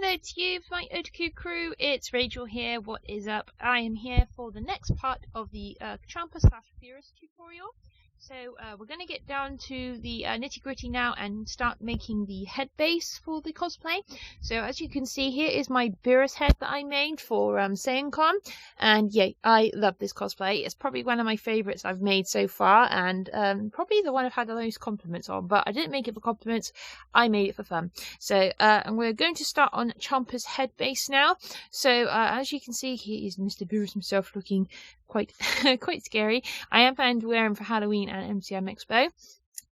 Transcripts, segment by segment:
Hello to you, my Otaku crew. It's Rachel here. What is up? I am here for the next part of the Champa / Theorist tutorial. So we're going to get down to the nitty gritty now and start making the head base for the cosplay. So as you can see, here is my Beerus head that I made for SeonCon, and yeah, I love this cosplay. It's probably one of my favourites I've made so far, and probably the one I've had the most compliments on. But I didn't make it for compliments, I made it for fun. So and we're going to start on Champa's head base now. So as you can see, he is Mr. Beerus himself, looking quite quite scary. I am planning to wear him for Halloween and MCM Expo.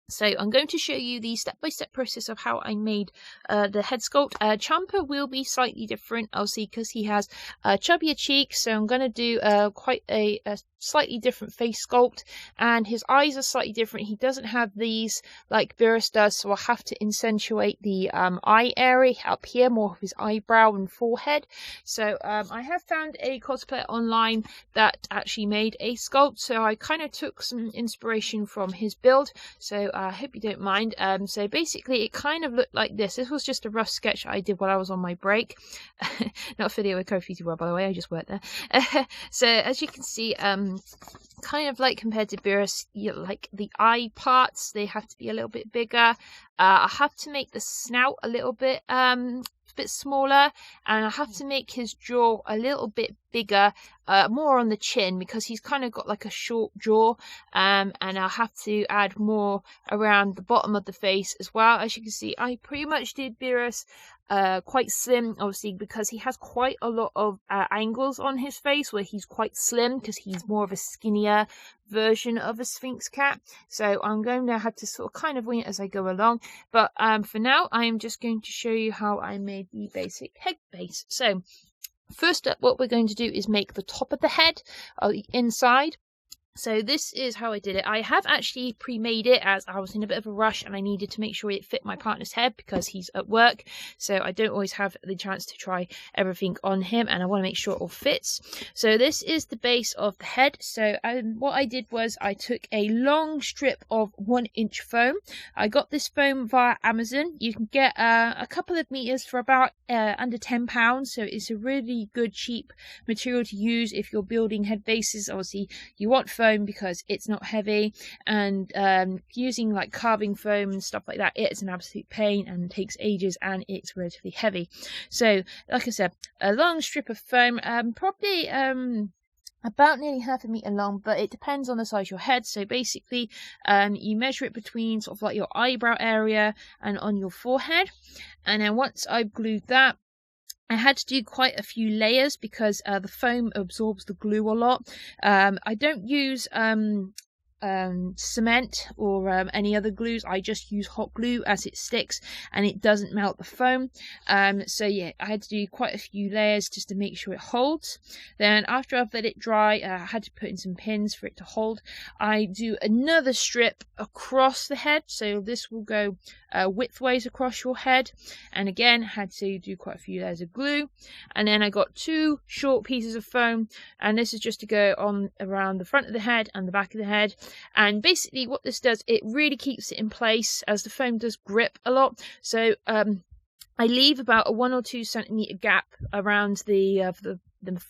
So I'm going to show you the step-by-step process of how I made the head sculpt. Champa will be slightly different, obviously, because he has chubbier cheeks. So I'm going to do quite a slightly different face sculpt, and his eyes are slightly different. He doesn't have these like Beerus does, so I'll have to accentuate the eye area up here, more of his eyebrow and forehead. So I have found a cosplayer online that actually made a sculpt, so I kind of took some inspiration from his build. So I hope you don't mind. So basically it kind of looked like this. This was just a rough sketch I did while I was on my break. Not a video with Kofi well, by the way, I just worked there. So as you can see, kind of like compared to Beerus, like the eye parts, they have to be a little bit bigger. I have to make the snout a little bit smaller, and I have to make his jaw a little bit bigger, more on the chin, because he's kind of got like a short jaw, and I'll have to add more around the bottom of the face as well. As you can see, I pretty much did Beerus quite slim, obviously, because he has quite a lot of angles on his face where he's quite slim, because he's more of a skinnier version of a Sphinx cat. So I'm going to have to sort of kind of wing it as I go along, but for now I am just going to show you how I made the basic head base. So first up, what we're going to do is make the top of the head, the inside. So this is how I did it. I have actually pre-made it, as I was in a bit of a rush and I needed to make sure it fit my partner's head because he's at work. So I don't always have the chance to try everything on him, and I want to make sure it all fits. So this is the base of the head. So what I did was I took a long strip of 1-inch foam. I got this foam via Amazon. You can get a couple of meters for about under £10. So it's a really good cheap material to use if you're building head bases. Obviously you want foam because it's not heavy, and using like carving foam and stuff like that, it's an absolute pain and takes ages, and it's relatively heavy. So like I said, a long strip of foam, probably about nearly half a meter long, but it depends on the size of your head. So basically you measure it between sort of like your eyebrow area and on your forehead, and then once I've glued that, I had to do quite a few layers because the foam absorbs the glue a lot. I don't use cement or any other glues. I just use hot glue as it sticks and it doesn't melt the foam. So yeah, I had to do quite a few layers just to make sure it holds. Then after I've let it dry, I had to put in some pins for it to hold. I do another strip across the head, so this will go widthways across your head, and again had to do quite a few layers of glue. And then I got 2 short pieces of foam, and this is just to go on around the front of the head and the back of the head. And basically what this does, it really keeps it in place, as the foam does grip a lot. So I leave about a 1 or 2 centimeter gap around the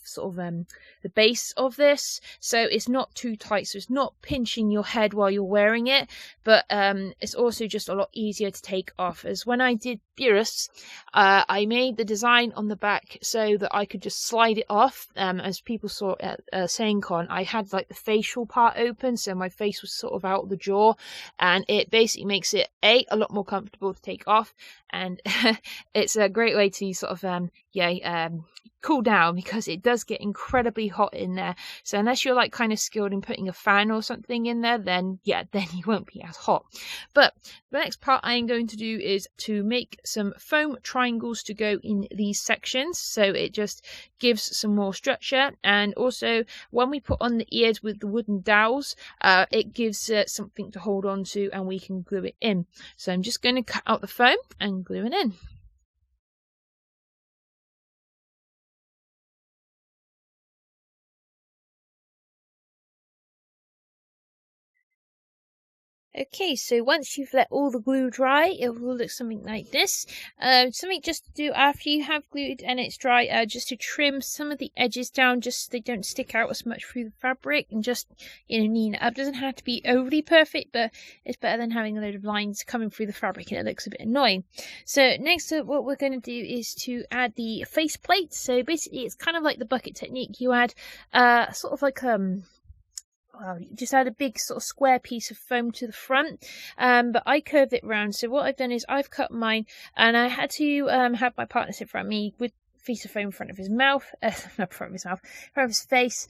sort of the base of this, so it's not too tight, so it's not pinching your head while you're wearing it, but it's also just a lot easier to take off. As when I did Beerus, I made the design on the back so that I could just slide it off. As people saw at SeonCon, I had like the facial part open, so my face was sort of out of the jaw, and it basically makes it a lot more comfortable to take off, and it's a great way to sort of cool down, because it does get incredibly hot in there. So unless you're like kind of skilled in putting a fan or something in there, then yeah, then you won't be as hot. But the next part I am going to do is to make some foam triangles to go in these sections, so it just gives some more structure. And also when we put on the ears with the wooden dowels, it gives something to hold on to, and we can glue it in. So I'm just going to cut out the foam and glue it in. Okay, so once you've let all the glue dry, it will look something like this. Something just to do after you have glued and it's dry, just to trim some of the edges down, just so they don't stick out as much through the fabric, and just, neaten it up. Doesn't have to be overly perfect, but it's better than having a load of lines coming through the fabric and it looks a bit annoying. So next up, what we're going to do is to add the face plate. So basically, it's kind of like the bucket technique. You add sort of like well, you just add a big sort of square piece of foam to the front, but I curved it round. So what I've done is I've cut mine, and I had to have my partner sit in front of me with piece of foam in front of his mouth, not front of his mouth, front of his face,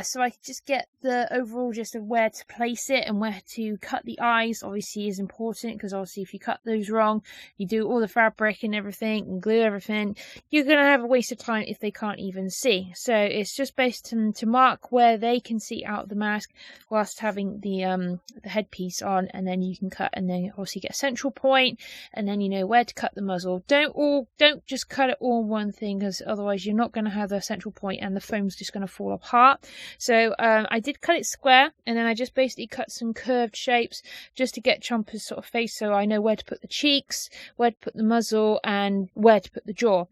so I could just get the overall gist of where to place it and where to cut the eyes. Obviously is important, because obviously if you cut those wrong, you do all the fabric and everything and glue everything, you're going to have a waste of time if they can't even see. So it's just based on to mark where they can see out of the mask whilst having the headpiece on, and then you can cut, and then obviously get a central point, and then you know where to cut the muzzle. Don't just cut it all one thing, because otherwise you're not going to have a central point and the foam's just going to fall apart. So I did cut it square, and then I just basically cut some curved shapes just to get Champa's sort of face, so I know where to put the cheeks, where to put the muzzle, and where to put the jaw.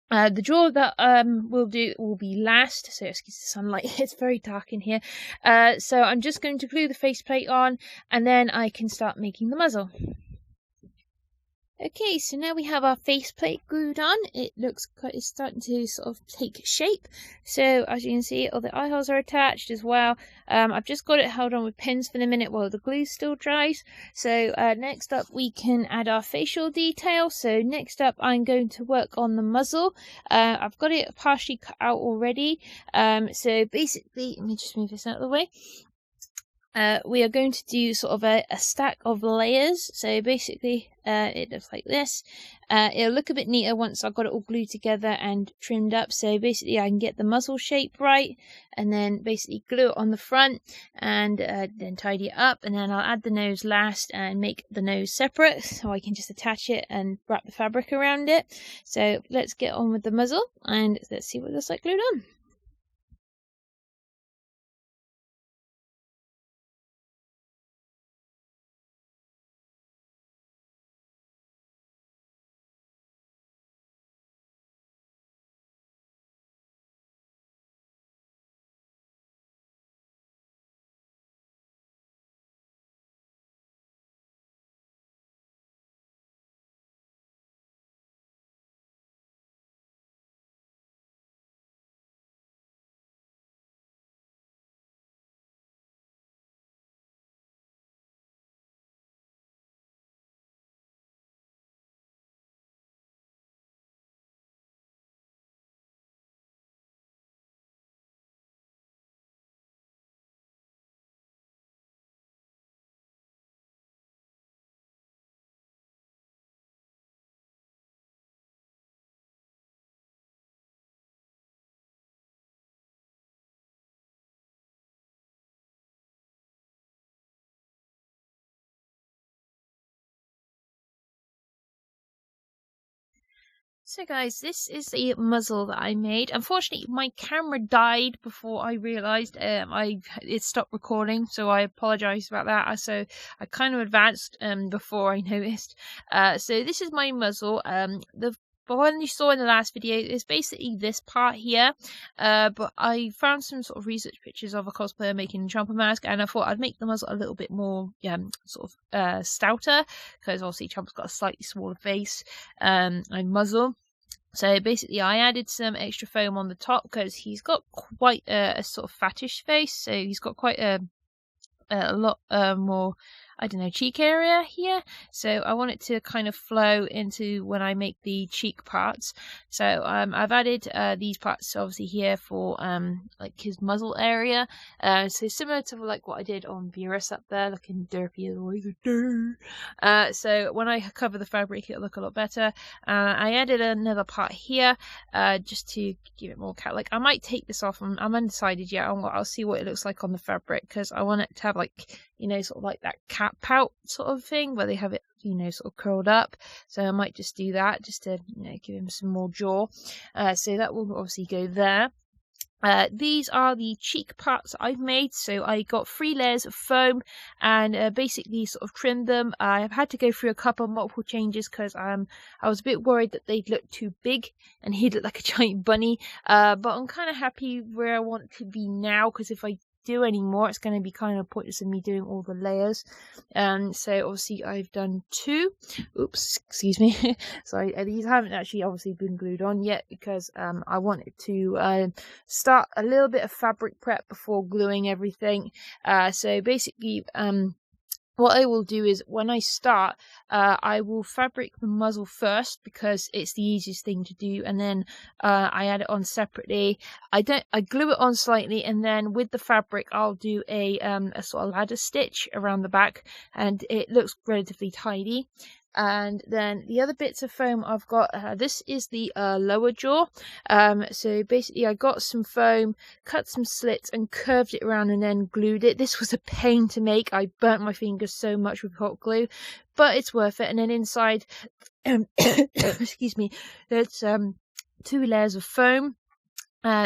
The jaw that we'll do will be last, so excuse the sunlight, it's very dark in here. So I'm just going to glue the faceplate on, and then I can start making the muzzle. Okay, so now we have our faceplate glued on. It looks quite, it's starting to sort of take shape. So as you can see, all the eye holes are attached as well. I've just got it held on with pins for the minute while the glue still dries. So next up we can add our facial detail. So next up I'm going to work on the muzzle. I've got it partially cut out already. So basically, let me just move this out of the way. We are going to do sort of a stack of layers. So basically it looks like this. It'll look a bit neater once I've got it all glued together and trimmed up. So basically I can get the muzzle shape right, and then basically glue it on the front, and then tidy it up, and then I'll add the nose last and make the nose separate, so I can just attach it and wrap the fabric around it. So let's get on with the muzzle and let's see what it looks like glued on. So guys, this is the muzzle that I made. Unfortunately, my camera died before I realised it stopped recording, so I apologise about that. So I kind of advanced before I noticed. So this is my muzzle. The one you saw in the last video is basically this part here, but I found some sort of research pictures of a cosplayer making a Champa mask, and I thought I'd make the muzzle a little bit more sort of stouter, because obviously Champa's got a slightly smaller face and muzzle. So basically I added some extra foam on the top, because he's got quite a sort of fattish face, so he's got quite a lot more, I don't know, cheek area here. So I want it to kind of flow into when I make the cheek parts. So I've added these parts obviously here for like his muzzle area. So similar to like what I did on Virus up there, looking derpy as always. So when I cover the fabric, it'll look a lot better. I added another part here just to give it more cat. Like I might take this off. I'm undecided yet. I'll see what it looks like on the fabric, because I want it to have like, you know, sort of like that cat pout sort of thing where they have it, you know, sort of curled up. So I might just do that just to, you know, give him some more jaw. So that will obviously go there. These are the cheek parts I've made. So I got 3 layers of foam and basically sort of trimmed them. I've had to go through a couple of multiple changes because I was a bit worried that they'd look too big and he'd look like a giant bunny. But I'm kind of happy where I want to be now, because if I do any more, it's going to be kind of pointless of me doing all the layers. So obviously I've done 2. Oops, excuse me. So these haven't actually obviously been glued on yet, because I wanted to start a little bit of fabric prep before gluing everything. So basically what I will do is, when I start, I will fabric the muzzle first because it's the easiest thing to do, and then I add it on separately. I glue it on slightly, and then with the fabric I'll do a sort of ladder stitch around the back, and it looks relatively tidy. And then the other bits of foam I've got, this is the lower jaw. So basically I got some foam, cut some slits and curved it around and then glued it. This was a pain to make. I burnt my fingers so much with hot glue, but it's worth it. And then inside, excuse me, there's 2 layers of foam.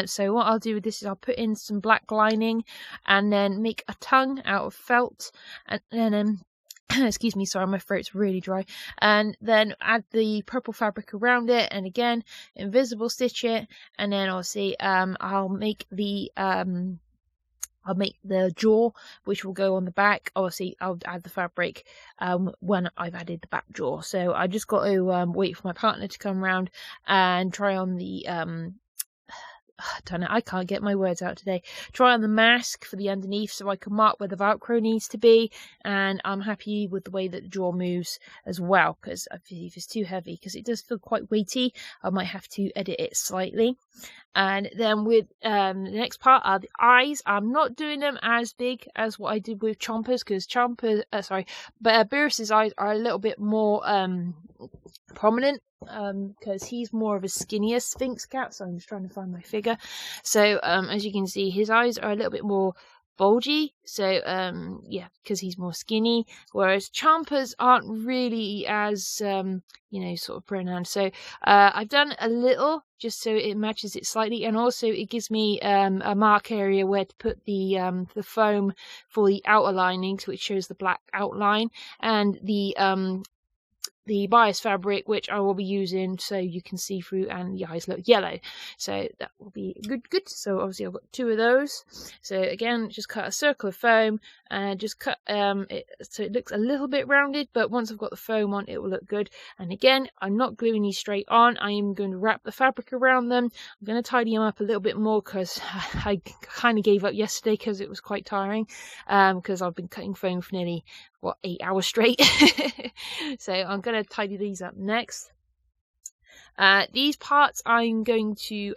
So what I'll do with this is I'll put in some black lining and then make a tongue out of felt, and then excuse me, sorry, my throat's really dry. And then add the purple fabric around it, and again invisible stitch it, and then obviously I'll make the jaw, which will go on the back. Obviously I'll add the fabric when I've added the back jaw. So I just got to wait for my partner to come around and try on the I can't get my words out today. Try on the mask for the underneath so I can mark where the Velcro needs to be, and I'm happy with the way that the jaw moves as well, because if it's too heavy, because it does feel quite weighty, I might have to edit it slightly. And then with the next part are the eyes. I'm not doing them as big as what I did with Champa's, because Beerus's eyes are a little bit more prominent, because he's more of a skinnier Sphinx cat. So I'm just trying to find my figure. So as you can see, his eyes are a little bit more bulgy, so yeah, because he's more skinny, whereas Champa's aren't really as sort of pronounced. So I've done a little just so it matches it slightly, and also it gives me a mark area where to put the foam for the outer linings, which shows the black outline, and the bias fabric, which I will be using so you can see through and the eyes look yellow. So that will be good. So obviously I've got 2 of those. So again, just cut a circle of foam and just cut it so it looks a little bit rounded, but once I've got the foam on, it will look good. And again, I'm not gluing these straight on. I am going to wrap the fabric around them. I'm going to tidy them up a little bit more, because I kind of gave up yesterday because it was quite tiring, because I've been cutting foam for nearly 8 hours straight. So I'm going to tidy these up next. These parts I'm going to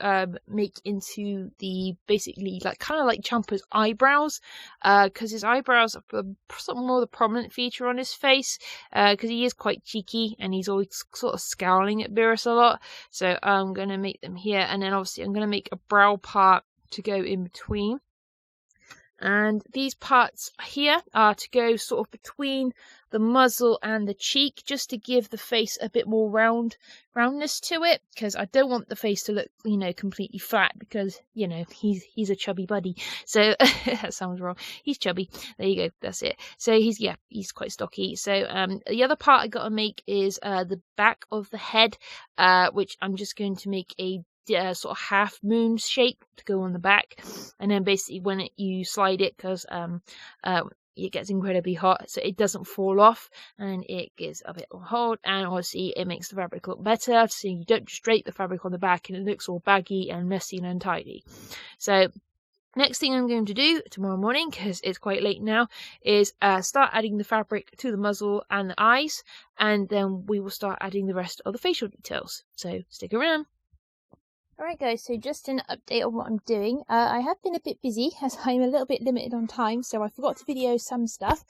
make into the basically kind of like Champa's eyebrows, because his eyebrows are something more the prominent feature on his face, because he is quite cheeky and he's always sort of scowling at Beerus a lot. So I'm going to make them here, and then obviously I'm going to make a brow part to go in between. And these parts here are to go sort of between the muzzle and the cheek, just to give the face a bit more roundness to it, because I don't want the face to look completely flat, because he's a chubby buddy. So that sounds wrong, he's chubby, there you go, that's it. So he's quite stocky. So the other part I got to make is the back of the head, which I'm just going to make a sort of half moon shape to go on the back, and then basically when you slide it, because it gets incredibly hot, so it doesn't fall off and it gives a bit of hold, and obviously it makes the fabric look better, so you don't just drape the fabric on the back and it looks all baggy and messy and untidy. So next thing I'm going to do tomorrow morning, because it's quite late now, is start adding the fabric to the muzzle and the eyes, and then we will start adding the rest of the facial details. So stick around. Alright guys, so just an update on what I'm doing. I have been a bit busy as I'm a little bit limited on time, so I forgot to video some stuff.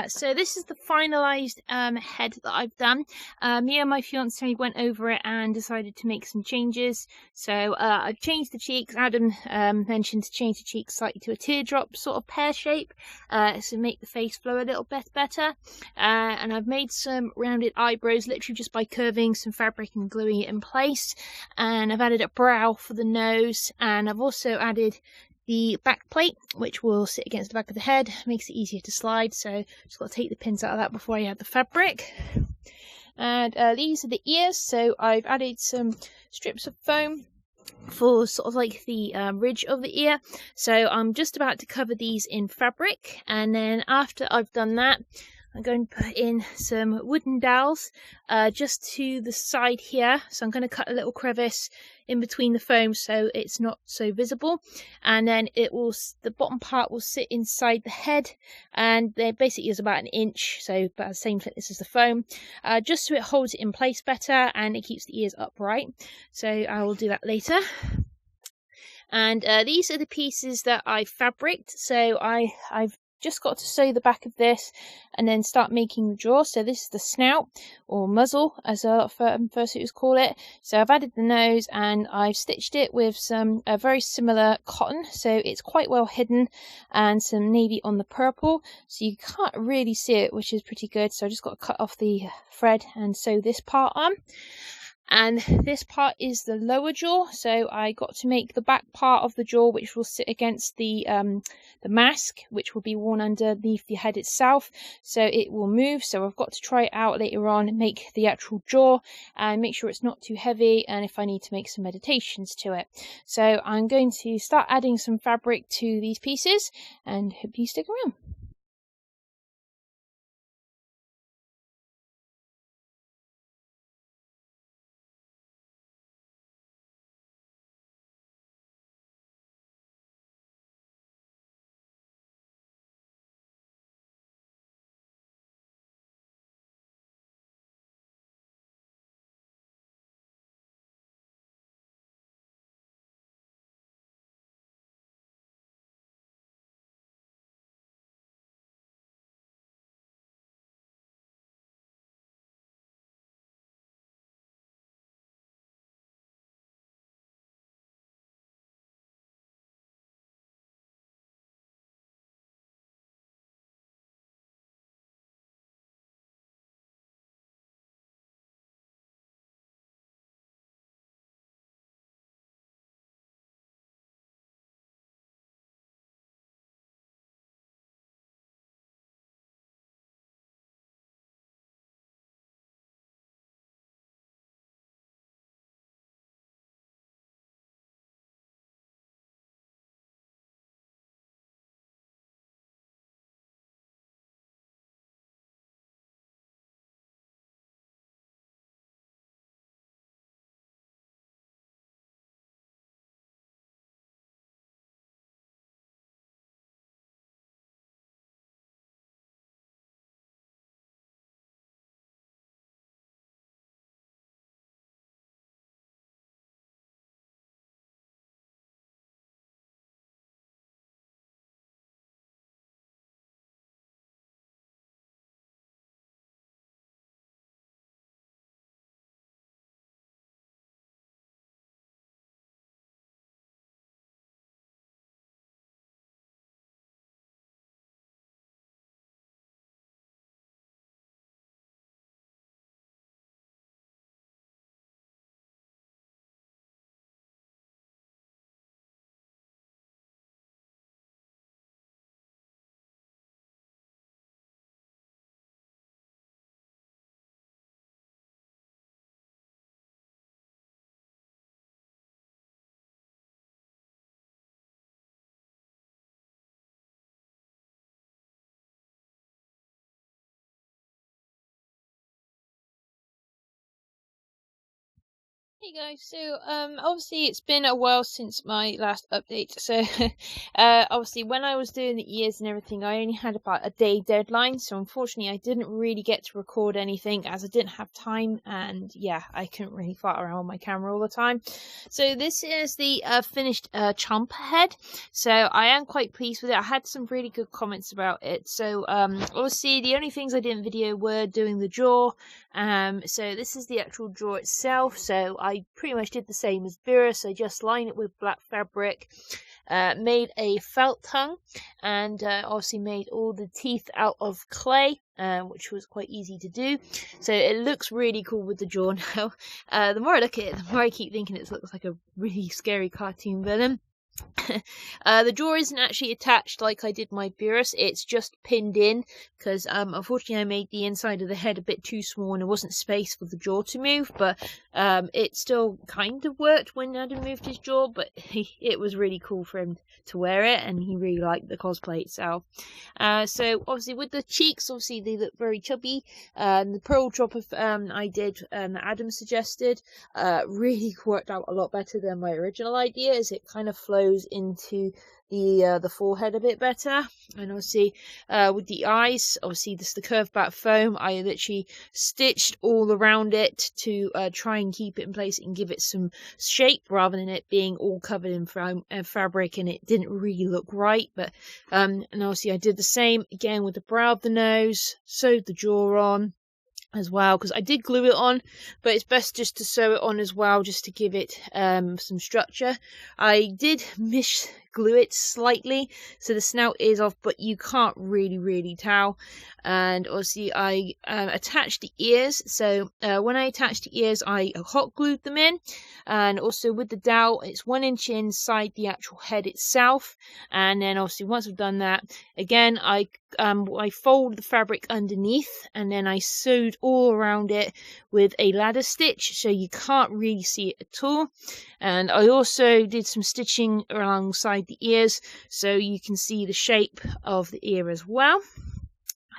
So this is the finalised head that I've done. Me and my fiance went over it and decided to make some changes. So I've changed the cheeks. Adam mentioned to change the cheeks slightly to a teardrop sort of pear shape, to make the face flow a little bit better. And I've made some rounded eyebrows literally just by curving some fabric and gluing it in place. And I've added a brow for the nose, and I've also added the back plate, which will sit against the back of the head, makes it easier to slide. So just got to take the pins out of that before I add the fabric. And these are the ears, so I've added some strips of foam for sort of like the ridge of the ear. So I'm just about to cover these in fabric, and then after I've done that, I'm going to put in some wooden dowels just to the side here. So I'm going to cut a little crevice in between the foam so it's not so visible, and then the bottom part will sit inside the head, and there basically is about 1 inch, so about the same thickness as the foam, just so it holds it in place better and it keeps the ears upright. So I will do that later. And these are the pieces that I fabriced. So I've just got to sew the back of this and then start making the jaw. So this is the snout, or muzzle as fursuiters call it. So I've added the nose and I've stitched it with some very similar cotton, so it's quite well hidden, and some navy on the purple, so you can't really see it, which is pretty good. So I just got to cut off the thread and sew this part on. And this part is the lower jaw, so I got to make the back part of the jaw, which will sit against the mask, which will be worn underneath the head itself, so it will move. So I've got to try it out later on and make the actual jaw and make sure it's not too heavy, and if I need to make some meditations to it. So I'm going to start adding some fabric to these pieces, and hope you stick around. Hey guys, so obviously it's been a while since my last update, so obviously when I was doing the ears and everything, I only had about a day deadline, so unfortunately I didn't really get to record anything as I didn't have time, and yeah, I couldn't really fart around with my camera all the time. So this is the finished Champa head, so I am quite pleased with it. I had some really good comments about it, so obviously the only things I didn't video were doing the jaw. So this is the actual jaw itself, so I pretty much did the same as Beerus. I just line it with black fabric, made a felt tongue, and obviously made all the teeth out of clay, which was quite easy to do. So it looks really cool with the jaw now. The more I look at it, the more I keep thinking it looks like a really scary cartoon villain. The jaw isn't actually attached like I did my Beerus, it's just pinned in, because unfortunately I made the inside of the head a bit too small and there wasn't space for the jaw to move, but it still kind of worked when Adam moved his jaw, but it was really cool for him to wear it, and he really liked the cosplay itself. So obviously with the cheeks, obviously they look very chubby. The pearl drop I did, Adam suggested, really worked out a lot better than my original idea, as it kind of flows into the forehead a bit better. And obviously with the eyes, obviously this is the curved back foam. I literally stitched all around it to try and keep it in place and give it some shape, rather than it being all covered in fabric, and it didn't really look right. But and obviously I did the same again with the brow of the nose, sewed the jaw on as well, because I did glue it on, but it's best just to sew it on as well, just to give it some structure. I did glue it slightly, so the snout is off, but you can't really tell. And obviously I attached the ears, so when I attached the ears I hot glued them in, and also with the dowel it's 1 inch inside the actual head itself. And then obviously once I've done that, again I fold the fabric underneath, and then I sewed all around it with a ladder stitch, so you can't really see it at all. And I also did some stitching alongside the ears, so you can see the shape of the ear as well.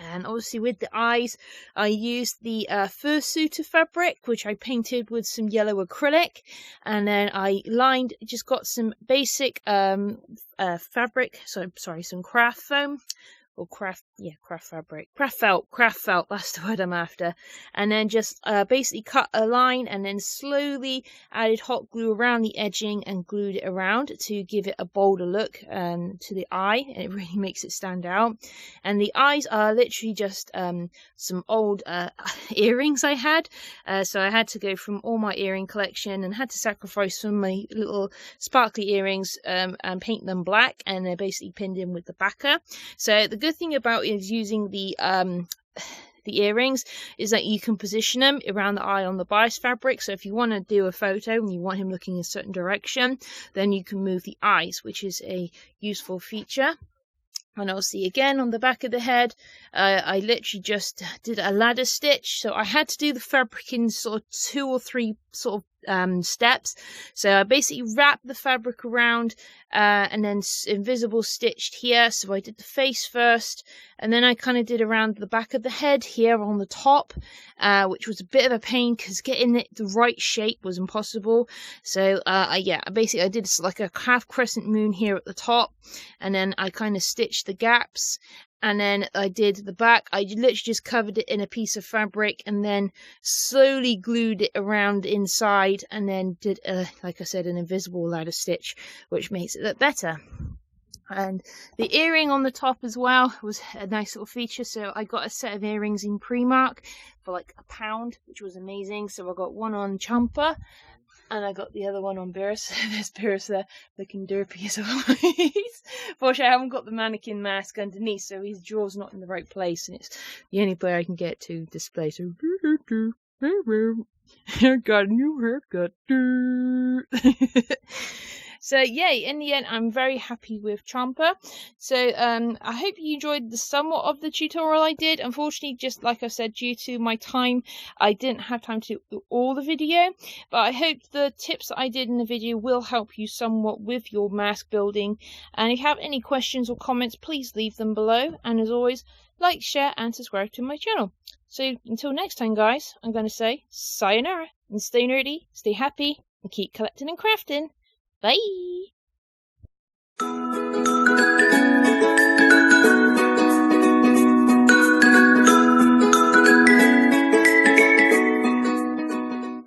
And obviously with the eyes, I used the fursuit of fabric, which I painted with some yellow acrylic, and then I just got some basic fabric, some craft foam, or craft felt, that's the word I'm after. And then just basically cut a line, and then slowly added hot glue around the edging and glued it around to give it a bolder look to the eye, and it really makes it stand out. And the eyes are literally just some old earrings I had, so I had to go from all my earring collection and had to sacrifice some of my little sparkly earrings and paint them black, and they're basically pinned in with the backer. So the good thing about is using the earrings is that you can position them around the eye on the bias fabric. So if you want to do a photo and you want him looking a certain direction, then you can move the eyes, which is a useful feature. And obviously again on the back of the head, I literally just did a ladder stitch, so I had to do the fabric in sort of 2 or 3 sort of steps. So I basically wrapped the fabric around and then invisible stitched here. So I did the face first, and then I kind of did around the back of the head here on the top, which was a bit of a pain because getting it the right shape was impossible. So I did like a half crescent moon here at the top, and then I kind of stitched the gaps. And then I did the back. I literally just covered it in a piece of fabric and then slowly glued it around inside, and then did, like I said, an invisible ladder stitch, which makes it look better. And the earring on the top as well was a nice little feature. So I got a set of earrings in Primark for like £1, which was amazing. So I got one on Champa, and I got the other one on Beerus. There's Beerus there, looking derpy as always. Fortunately, I haven't got the mannequin mask underneath, so his jaw's not in the right place, and it's the only way I can get to display. So, I got a new haircut. So yay, in the end I'm very happy with Champa. So I hope you enjoyed the somewhat of the tutorial I did. Unfortunately, just like I said, due to my time, I didn't have time to do all the video, but I hope the tips that I did in the video will help you somewhat with your mask building. And if you have any questions or comments, please leave them below, and as always, like, share and subscribe to my channel. So until next time guys, I'm going to say sayonara, and stay nerdy, stay happy, and keep collecting and crafting. Bye!